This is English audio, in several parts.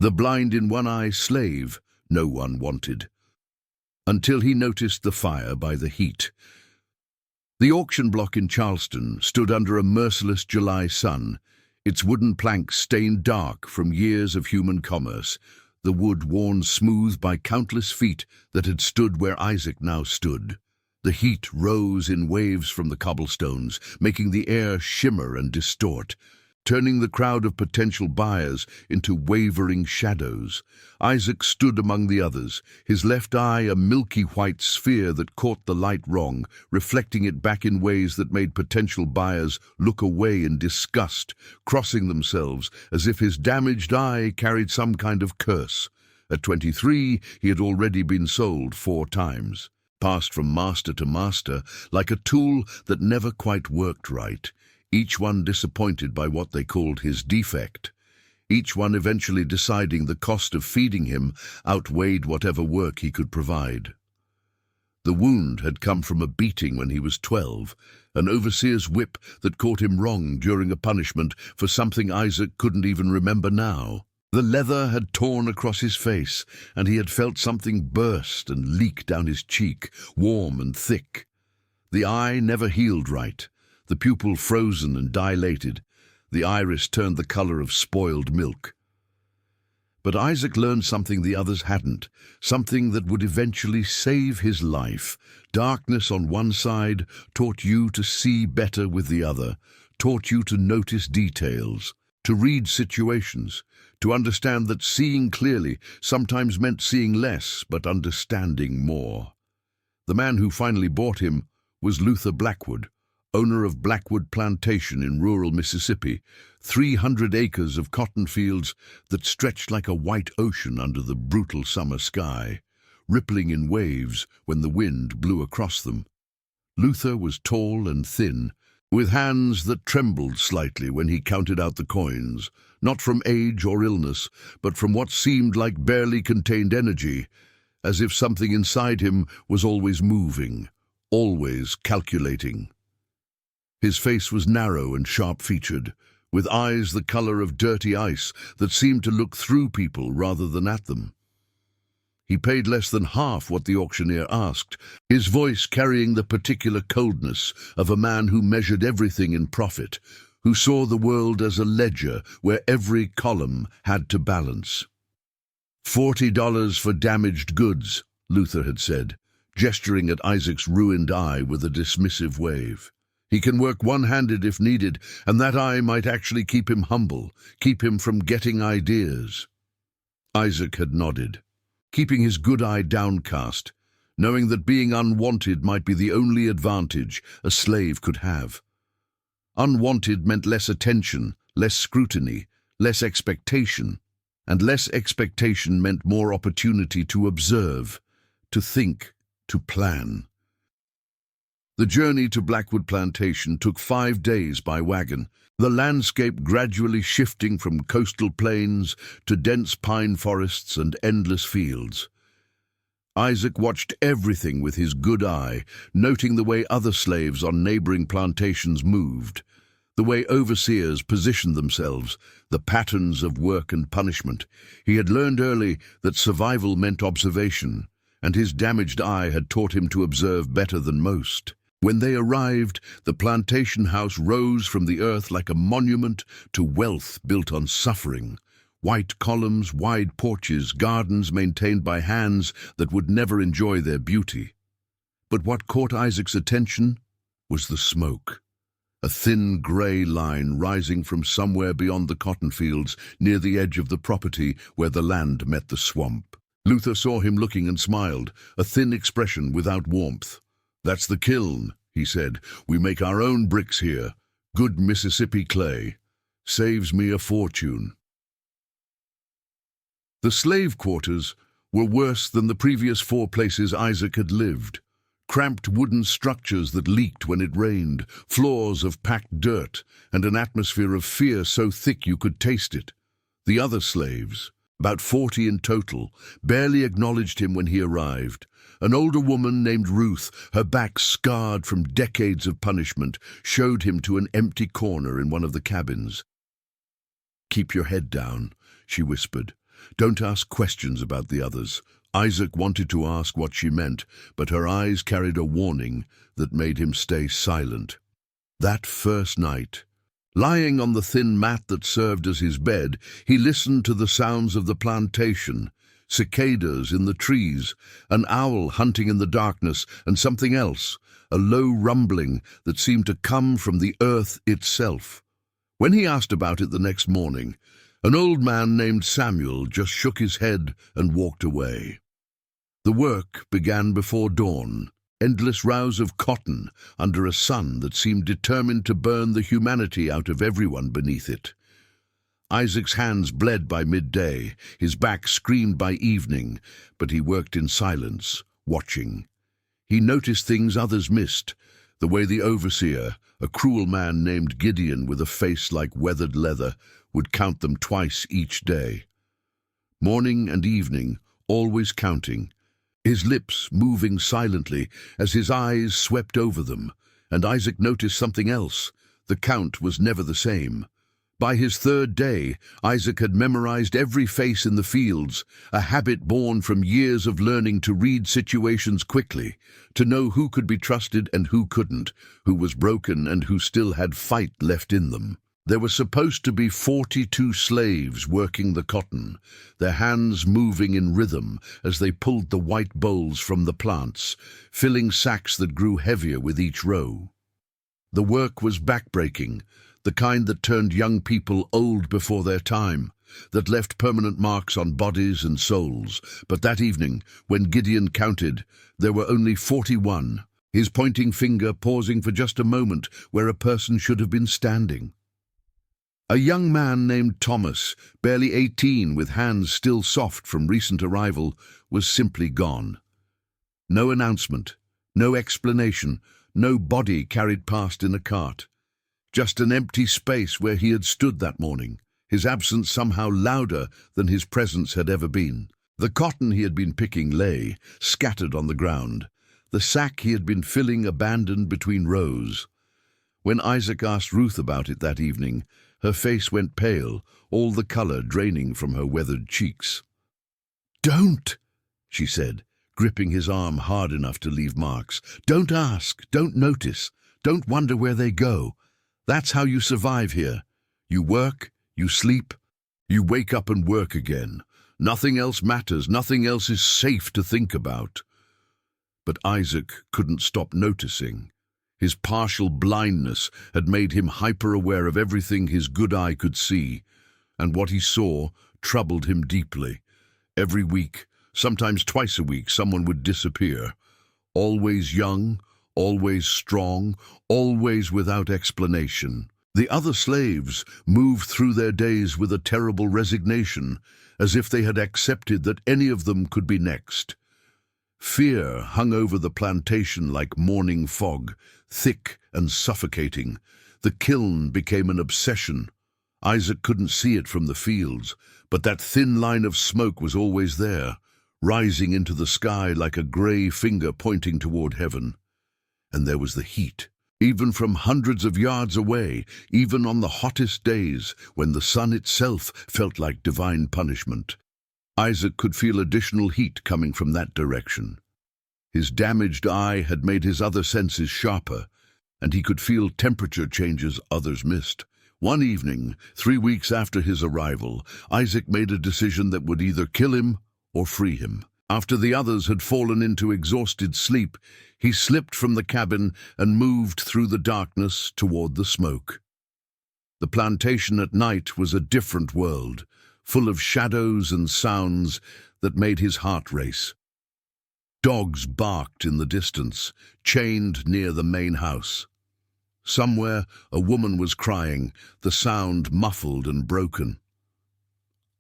The blind in one eye slave no one wanted, until he noticed the fire by the heat. The auction block in Charleston stood under a merciless July sun, its wooden planks stained dark from years of human commerce, the wood worn smooth by countless feet that had stood where Isaac now stood. The heat rose in waves from the cobblestones, making the air shimmer and distort, turning the crowd of potential buyers into wavering shadows. Isaac stood among the others, his left eye a milky white sphere that caught the light wrong, reflecting it back in ways that made potential buyers look away in disgust, crossing themselves as if his damaged eye carried some kind of curse. At 23, he had already been sold 4 times, passed from master to master like a tool that never quite worked right, each one disappointed by what they called his defect, each one eventually deciding the cost of feeding him outweighed whatever work he could provide. The wound had come from a beating when he was 12, an overseer's whip that caught him wrong during a punishment for something Isaac couldn't even remember now. The leather had torn across his face, and he had felt something burst and leak down his cheek, warm and thick. The eye never healed right, the pupil frozen and dilated, the iris turned the color of spoiled milk. But Isaac learned something the others hadn't, something that would eventually save his life. Darkness on one side taught you to see better with the other, taught you to notice details, to read situations, to understand that seeing clearly sometimes meant seeing less but understanding more. The man who finally bought him was Luther Blackwood, owner of Blackwood Plantation in rural Mississippi, 300 acres of cotton fields that stretched like a white ocean under the brutal summer sky, rippling in waves when the wind blew across them. Luther was tall and thin, with hands that trembled slightly when he counted out the coins, not from age or illness, but from what seemed like barely contained energy, as if something inside him was always moving, always calculating. His face was narrow and sharp-featured, with eyes the color of dirty ice that seemed to look through people rather than at them. He paid less than half what the auctioneer asked, his voice carrying the particular coldness of a man who measured everything in profit, who saw the world as a ledger where every column had to balance. $40 for damaged goods, Luther had said, gesturing at Isaac's ruined eye with a dismissive wave. He can work one-handed if needed, and that eye might actually keep him humble, keep him from getting ideas. Isaac had nodded, keeping his good eye downcast, knowing that being unwanted might be the only advantage a slave could have. Unwanted meant less attention, less scrutiny, less expectation, and less expectation meant more opportunity to observe, to think, to plan. The journey to Blackwood Plantation took 5 days by wagon, the landscape gradually shifting from coastal plains to dense pine forests and endless fields. Isaac watched everything with his good eye, noting the way other slaves on neighboring plantations moved, the way overseers positioned themselves, the patterns of work and punishment. He had learned early that survival meant observation, and his damaged eye had taught him to observe better than most. When they arrived, the plantation house rose from the earth like a monument to wealth built on suffering. White columns, wide porches, gardens maintained by hands that would never enjoy their beauty. But what caught Isaac's attention was the smoke. A thin grey line rising from somewhere beyond the cotton fields near the edge of the property where the land met the swamp. Luther saw him looking and smiled, a thin expression without warmth. "That's the kiln," he said. "We make our own bricks here. Good Mississippi clay. Saves me a fortune." The slave quarters were worse than the previous 4 places Isaac had lived. Cramped wooden structures that leaked when it rained, floors of packed dirt, and an atmosphere of fear so thick you could taste it. The other slaves, about 40 in total, barely acknowledged him when he arrived. An older woman named Ruth, her back scarred from decades of punishment, showed him to an empty corner in one of the cabins. "Keep your head down," she whispered. Don't ask questions about the others. Isaac wanted to ask what she meant, but her eyes carried a warning that made him stay silent. That first night, lying on the thin mat that served as his bed, he listened to the sounds of the plantation, cicadas in the trees, an owl hunting in the darkness, and something else, a low rumbling that seemed to come from the earth itself. When he asked about it the next morning, an old man named Samuel just shook his head and walked away. The work began before dawn, endless rows of cotton under a sun that seemed determined to burn the humanity out of everyone beneath it. Isaac's hands bled by midday, his back screamed by evening, but he worked in silence, watching. He noticed things others missed, the way the overseer, a cruel man named Gideon with a face like weathered leather, would count them twice each day. Morning and evening, always counting, his lips moving silently as his eyes swept over them, and Isaac noticed something else. The count was never the same. By his third day, Isaac had memorized every face in the fields, a habit born from years of learning to read situations quickly, to know who could be trusted and who couldn't, who was broken and who still had fight left in them. There were supposed to be 42 slaves working the cotton, their hands moving in rhythm as they pulled the white bolls from the plants, filling sacks that grew heavier with each row. The work was backbreaking, the kind that turned young people old before their time, that left permanent marks on bodies and souls. But that evening, when Gideon counted, there were only 41, his pointing finger pausing for just a moment where a person should have been standing. A young man named Thomas, barely 18, with hands still soft from recent arrival, was simply gone. No announcement, no explanation, no body carried past in a cart. Just an empty space where he had stood that morning, his absence somehow louder than his presence had ever been. The cotton he had been picking lay, scattered on the ground, the sack he had been filling abandoned between rows. When Isaac asked Ruth about it that evening, her face went pale, all the color draining from her weathered cheeks. "Don't," she said, gripping his arm hard enough to leave marks. "Don't ask, don't notice, don't wonder where they go. That's how you survive here. You work, you sleep, you wake up and work again. Nothing else matters, nothing else is safe to think about." But Isaac couldn't stop noticing. His partial blindness had made him hyper-aware of everything his good eye could see, and what he saw troubled him deeply. Every week, sometimes twice a week, someone would disappear. Always young, always strong, always without explanation. The other slaves moved through their days with a terrible resignation, as if they had accepted that any of them could be next. Fear hung over the plantation like morning fog, thick and suffocating. The kiln became an obsession. Isaac couldn't see it from the fields, but that thin line of smoke was always there, rising into the sky like a grey finger pointing toward heaven. And there was the heat, even from hundreds of yards away, even on the hottest days when the sun itself felt like divine punishment. Isaac could feel additional heat coming from that direction. His damaged eye had made his other senses sharper, and he could feel temperature changes others missed. One evening, 3 weeks after his arrival, Isaac made a decision that would either kill him or free him. After the others had fallen into exhausted sleep, he slipped from the cabin and moved through the darkness toward the smoke. The plantation at night was a different world, full of shadows and sounds that made his heart race. Dogs barked in the distance, chained near the main house. Somewhere, a woman was crying, the sound muffled and broken.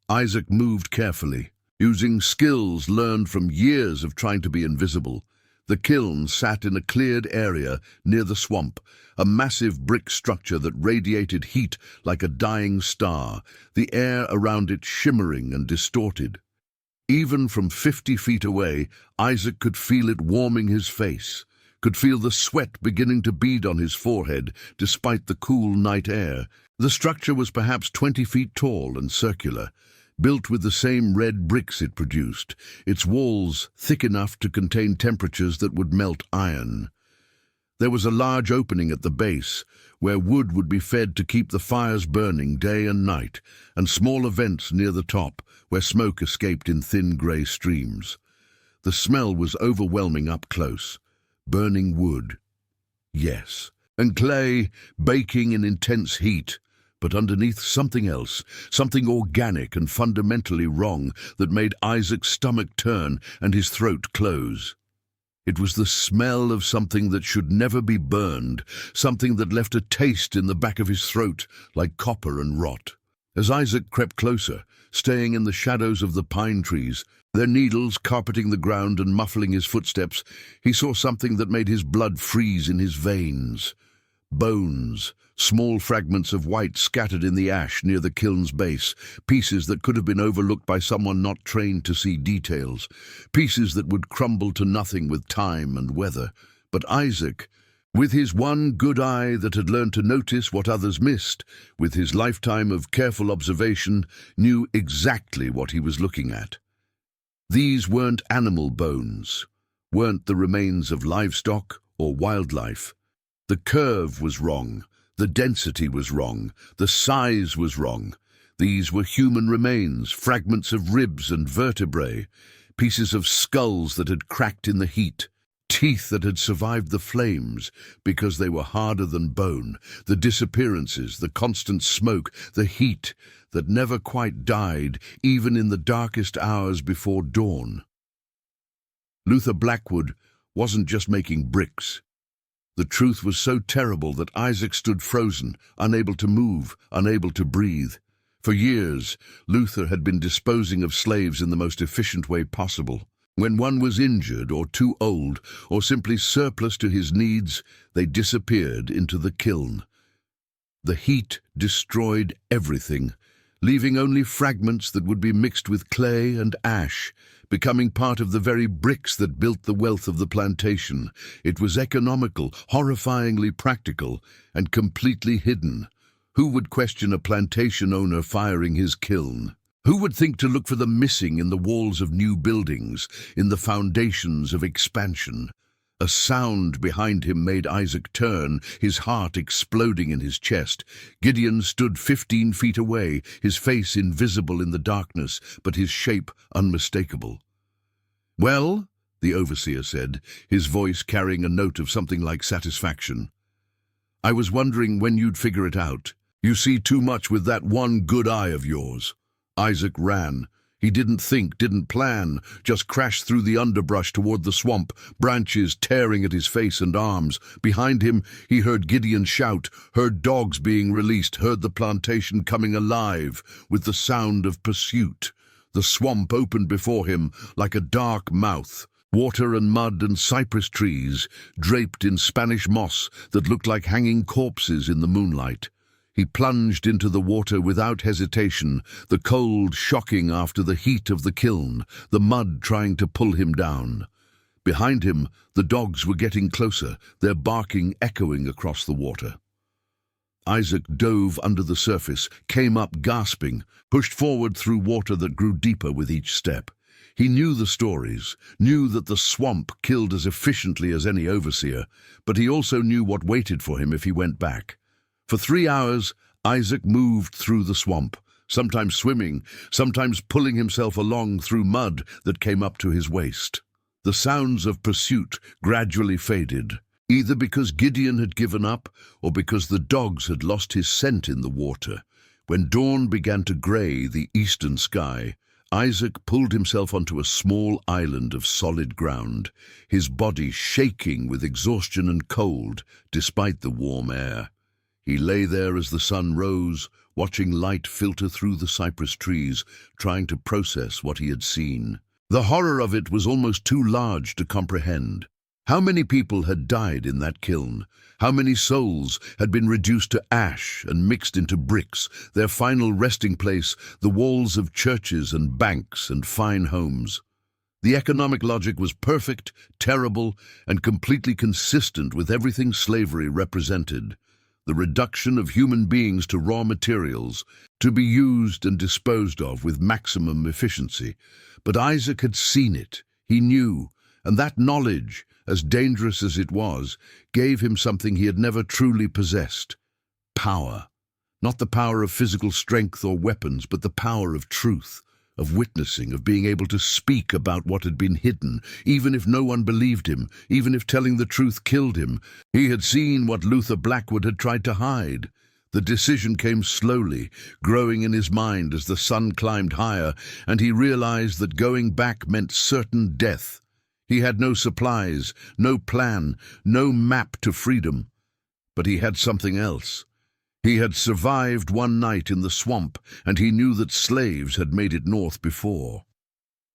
Isaac moved carefully, using skills learned from years of trying to be invisible. The kiln sat in a cleared area near the swamp, a massive brick structure that radiated heat like a dying star, the air around it shimmering and distorted. Even from 50 feet away, Isaac could feel it warming his face, could feel the sweat beginning to bead on his forehead despite the cool night air. The structure was perhaps 20 feet tall and circular, built with the same red bricks it produced, its walls thick enough to contain temperatures that would melt iron. There was a large opening at the base, where wood would be fed to keep the fires burning day and night, and smaller vents near the top, where smoke escaped in thin grey streams. The smell was overwhelming up close. Burning wood. Yes. And clay, baking in intense heat. But underneath something else, something organic and fundamentally wrong that made Isaac's stomach turn and his throat close. It was the smell of something that should never be burned, something that left a taste in the back of his throat like copper and rot. As Isaac crept closer, staying in the shadows of the pine trees, their needles carpeting the ground and muffling his footsteps, he saw something that made his blood freeze in his veins. Bones, small fragments of white scattered in the ash near the kiln's base, pieces that could have been overlooked by someone not trained to see details, pieces that would crumble to nothing with time and weather. But Isaac, with his one good eye that had learned to notice what others missed, with his lifetime of careful observation, knew exactly what he was looking at. These weren't animal bones, weren't the remains of livestock or wildlife. The curve was wrong, the density was wrong, the size was wrong. These were human remains, fragments of ribs and vertebrae, pieces of skulls that had cracked in the heat, teeth that had survived the flames because they were harder than bone, the disappearances, the constant smoke, the heat that never quite died, even in the darkest hours before dawn. Luther Blackwood wasn't just making bricks. The truth was so terrible that Isaac stood frozen, unable to move, unable to breathe. For years, Luther had been disposing of slaves in the most efficient way possible. When one was injured or too old or simply surplus to his needs, they disappeared into the kiln. The heat destroyed everything, leaving only fragments that would be mixed with clay and ash, becoming part of the very bricks that built the wealth of the plantation. It was economical, horrifyingly practical, and completely hidden. Who would question a plantation owner firing his kiln? Who would think to look for the missing in the walls of new buildings, in the foundations of expansion? A sound behind him made Isaac turn, his heart exploding in his chest. Gideon stood 15 feet away, his face invisible in the darkness, but his shape unmistakable. "Well," the overseer said, his voice carrying a note of something like satisfaction. "I was wondering when you'd figure it out. You see too much with that one good eye of yours." Isaac ran. He didn't think, didn't plan, just crashed through the underbrush toward the swamp, branches tearing at his face and arms. Behind him, he heard Gideon shout, heard dogs being released, heard the plantation coming alive with the sound of pursuit. The swamp opened before him like a dark mouth, water and mud and cypress trees, draped in Spanish moss that looked like hanging corpses in the moonlight. He plunged into the water without hesitation, the cold shocking after the heat of the kiln, the mud trying to pull him down. Behind him, the dogs were getting closer, their barking echoing across the water. Isaac dove under the surface, came up gasping, pushed forward through water that grew deeper with each step. He knew the stories, knew that the swamp killed as efficiently as any overseer, but he also knew what waited for him if he went back. For 3 hours, Isaac moved through the swamp, sometimes swimming, sometimes pulling himself along through mud that came up to his waist. The sounds of pursuit gradually faded, either because Gideon had given up or because the dogs had lost his scent in the water. When dawn began to grey the eastern sky, Isaac pulled himself onto a small island of solid ground, his body shaking with exhaustion and cold despite the warm air. He lay there as the sun rose, watching light filter through the cypress trees, trying to process what he had seen. The horror of it was almost too large to comprehend. How many people had died in that kiln? How many souls had been reduced to ash and mixed into bricks, their final resting place the walls of churches and banks and fine homes? The economic logic was perfect, terrible, and completely consistent with everything slavery represented. the reduction of human beings to raw materials, to be used and disposed of with maximum efficiency. But Isaac had seen it, he knew, and that knowledge, as dangerous as it was, gave him something he had never truly possessed: power. Not the power of physical strength or weapons, but the power of truth, of witnessing, of being able to speak about what had been hidden, even if no one believed him, even if telling the truth killed him. He had seen what Luther Blackwood had tried to hide. The decision came slowly, growing in his mind as the sun climbed higher, and he realized that going back meant certain death. He had no supplies, no plan, no map to freedom. But he had something else. He had survived one night in the swamp, and he knew that slaves had made it north before.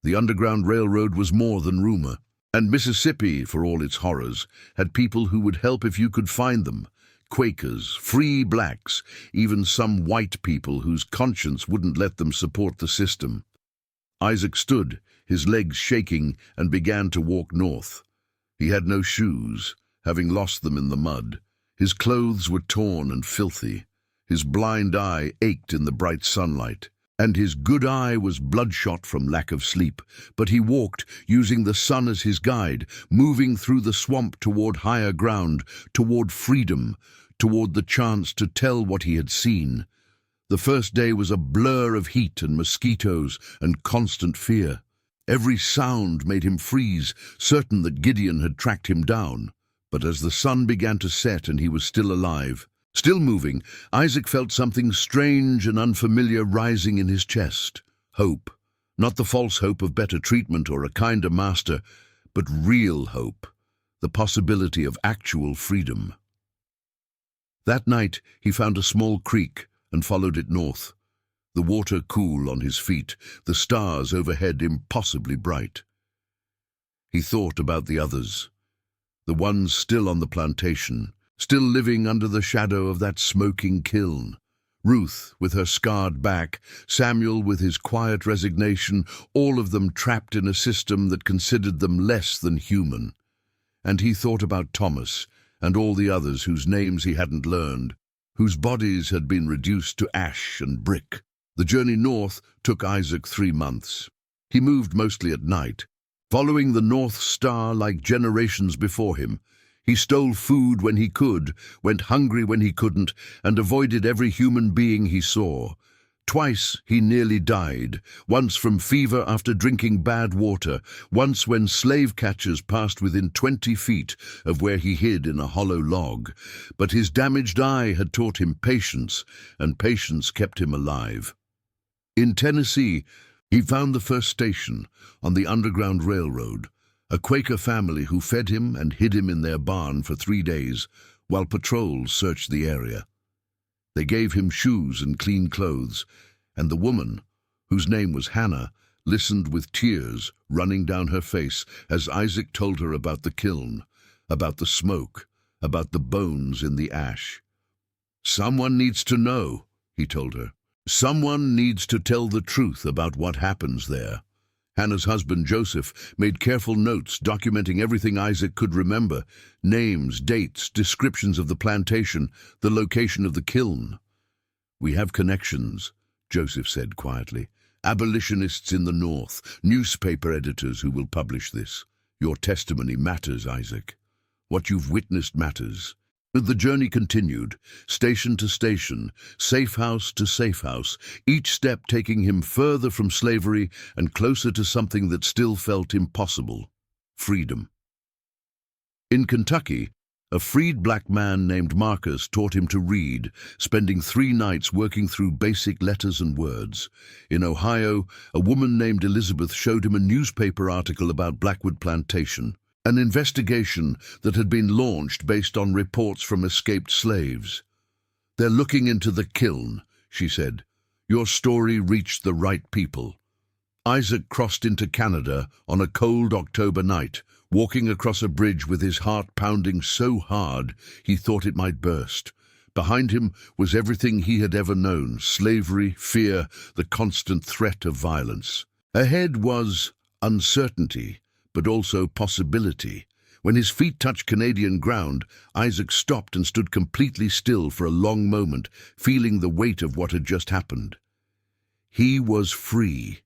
The Underground Railroad was more than rumor, and Mississippi, for all its horrors, had people who would help if you could find them. Quakers, free blacks, even some white people whose conscience wouldn't let them support the system. Isaac stood, his legs shaking, and began to walk north. He had no shoes, having lost them in the mud. His clothes were torn and filthy. His blind eye ached in the bright sunlight, and his good eye was bloodshot from lack of sleep. But he walked, using the sun as his guide, moving through the swamp toward higher ground, toward freedom, toward the chance to tell what he had seen. The first day was a blur of heat and mosquitoes and constant fear. Every sound made him freeze, certain that Gideon had tracked him down. But as the sun began to set and he was still alive, still moving, Isaac felt something strange and unfamiliar rising in his chest. Hope. Not the false hope of better treatment or a kinder master, but real hope. The possibility of actual freedom. That night he found a small creek and followed it north. The water cool on his feet, the stars overhead impossibly bright. He thought about the others, the ones still on the plantation, still living under the shadow of that smoking kiln. Ruth with her scarred back, Samuel with his quiet resignation, all of them trapped in a system that considered them less than human. And he thought about Thomas and all the others whose names he hadn't learned, whose bodies had been reduced to ash and brick. The journey north took Isaac 3 months. He moved mostly at night, following the North Star like generations before him. He stole food when he could, went hungry when he couldn't, and avoided every human being he saw. Twice he nearly died, once from fever after drinking bad water, once when slave catchers passed within 20 feet of where he hid in a hollow log. But his damaged eye had taught him patience, and patience kept him alive. In Tennessee, he found the first station on the Underground Railroad, a Quaker family who fed him and hid him in their barn for 3 days while patrols searched the area. They gave him shoes and clean clothes, and the woman, whose name was Hannah, listened with tears running down her face as Isaac told her about the kiln, about the smoke, about the bones in the ash. "Someone needs to know," he told her. "Someone needs to tell the truth about what happens there." Hannah's husband, Joseph, made careful notes documenting everything Isaac could remember: names, dates, descriptions of the plantation, the location of the kiln. "We have connections," Joseph said quietly. "Abolitionists in the North, newspaper editors who will publish this. Your testimony matters, Isaac. What you've witnessed matters." The journey continued, station to station, safe house to safe house, each step taking him further from slavery and closer to something that still felt impossible: freedom. In Kentucky, a freed black man named Marcus taught him to read, spending 3 nights working through basic letters and words. In Ohio, a woman named Elizabeth showed him a newspaper article about Blackwood Plantation, an investigation that had been launched based on reports from escaped slaves. "They're looking into the kiln," she said. "Your story reached the right people." Isaac crossed into Canada on a cold October night, walking across a bridge with his heart pounding so hard he thought it might burst. Behind him was everything he had ever known: slavery, fear, the constant threat of violence. Ahead was uncertainty, but also possibility. When his feet touched Canadian ground, Isaac stopped and stood completely still for a long moment, feeling the weight of what had just happened. He was free.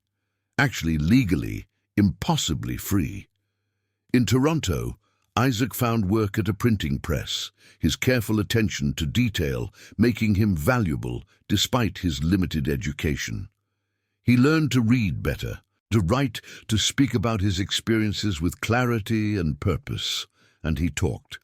Actually, legally, impossibly free. In Toronto, Isaac found work at a printing press, his careful attention to detail making him valuable despite his limited education. He learned to read better, to write, to speak about his experiences with clarity and purpose, and he talked.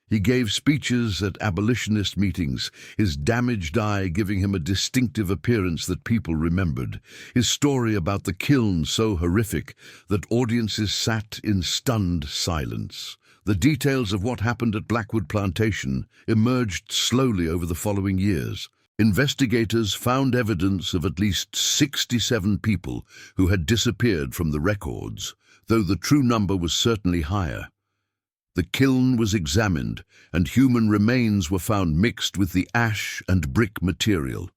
He gave speeches at abolitionist meetings, his damaged eye giving him a distinctive appearance that people remembered, his story about the kiln so horrific that audiences sat in stunned silence. The details of what happened at Blackwood Plantation emerged slowly over the following years. Investigators found evidence of at least 67 people who had disappeared from the records, though the true number was certainly higher. The kiln was examined, and human remains were found mixed with the ash and brick material.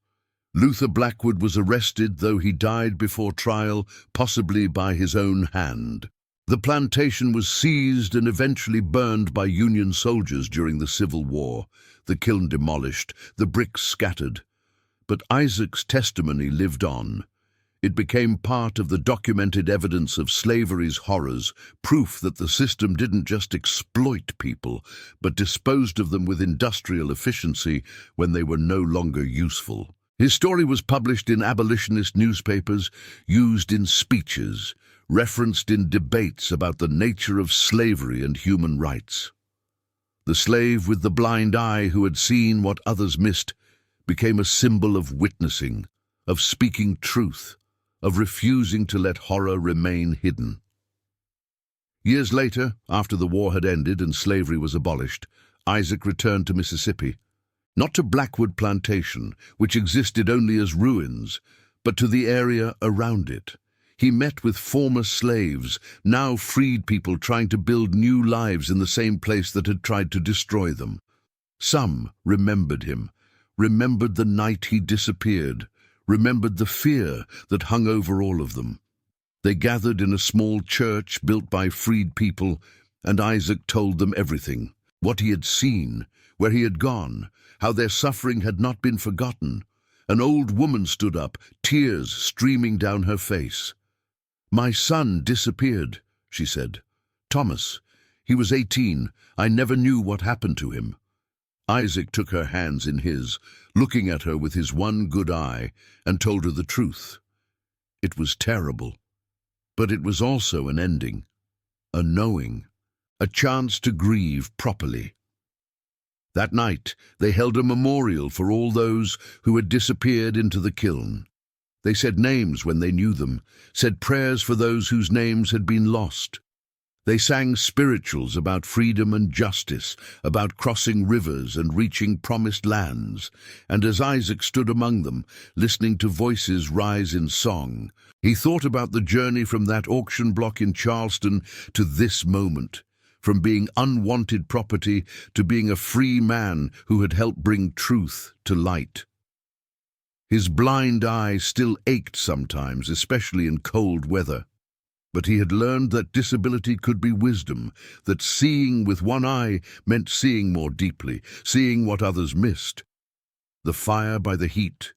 Luther Blackwood was arrested, though he died before trial, possibly by his own hand. The plantation was seized and eventually burned by Union soldiers during the Civil War, the kiln demolished, the bricks scattered. But Isaac's testimony lived on. It became part of the documented evidence of slavery's horrors, proof that the system didn't just exploit people, but disposed of them with industrial efficiency when they were no longer useful. His story was published in abolitionist newspapers, used in speeches, referenced in debates about the nature of slavery and human rights. The slave with the blind eye who had seen what others missed became a symbol of witnessing, of speaking truth, of refusing to let horror remain hidden. Years later, after the war had ended and slavery was abolished, Isaac returned to Mississippi, not to Blackwood Plantation, which existed only as ruins, but to the area around it. He met with former slaves, now freed people trying to build new lives in the same place that had tried to destroy them. Some remembered him, remembered the night he disappeared, remembered the fear that hung over all of them. They gathered in a small church built by freed people, and Isaac told them everything, what he had seen, where he had gone, how their suffering had not been forgotten. An old woman stood up, tears streaming down her face. "My son disappeared," she said. "Thomas. He was 18. I never knew what happened to him." Isaac took her hands in his, looking at her with his one good eye, and told her the truth. It was terrible, but it was also an ending, a knowing, a chance to grieve properly. That night, they held a memorial for all those who had disappeared into the kiln. They said names when they knew them, said prayers for those whose names had been lost. They sang spirituals about freedom and justice, about crossing rivers and reaching promised lands. And as Isaac stood among them, listening to voices rise in song, he thought about the journey from that auction block in Charleston to this moment, from being unwanted property to being a free man who had helped bring truth to light. His blind eye still ached sometimes, especially in cold weather. But he had learned that disability could be wisdom, that seeing with one eye meant seeing more deeply, seeing what others missed. The fire by the heat,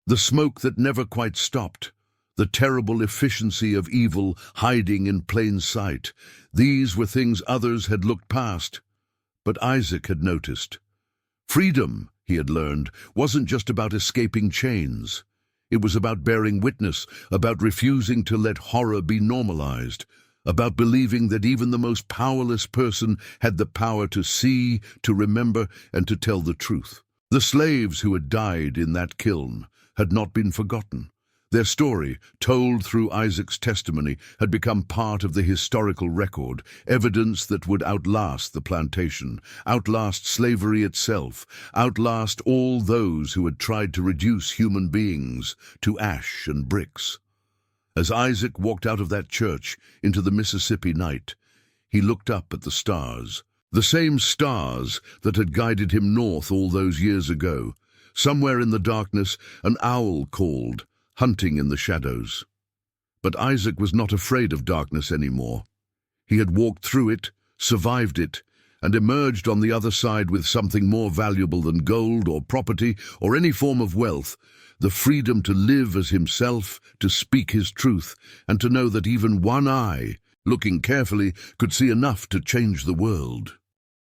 the smoke that never quite stopped, the terrible efficiency of evil hiding in plain sight, these were things others had looked past. But Isaac had noticed. Freedom, he had learned, wasn't just about escaping chains. It was about bearing witness, about refusing to let horror be normalized, about believing that even the most powerless person had the power to see, to remember, and to tell the truth. The slaves who had died in that kiln had not been forgotten. Their story, told through Isaac's testimony, had become part of the historical record, evidence that would outlast the plantation, outlast slavery itself, outlast all those who had tried to reduce human beings to ash and bricks. As Isaac walked out of that church into the Mississippi night, he looked up at the stars, the same stars that had guided him north all those years ago. Somewhere in the darkness, an owl called, hunting in the shadows. But Isaac was not afraid of darkness anymore. He had walked through it, survived it, and emerged on the other side with something more valuable than gold or property or any form of wealth: the freedom to live as himself, to speak his truth, and to know that even one eye, looking carefully, could see enough to change the world.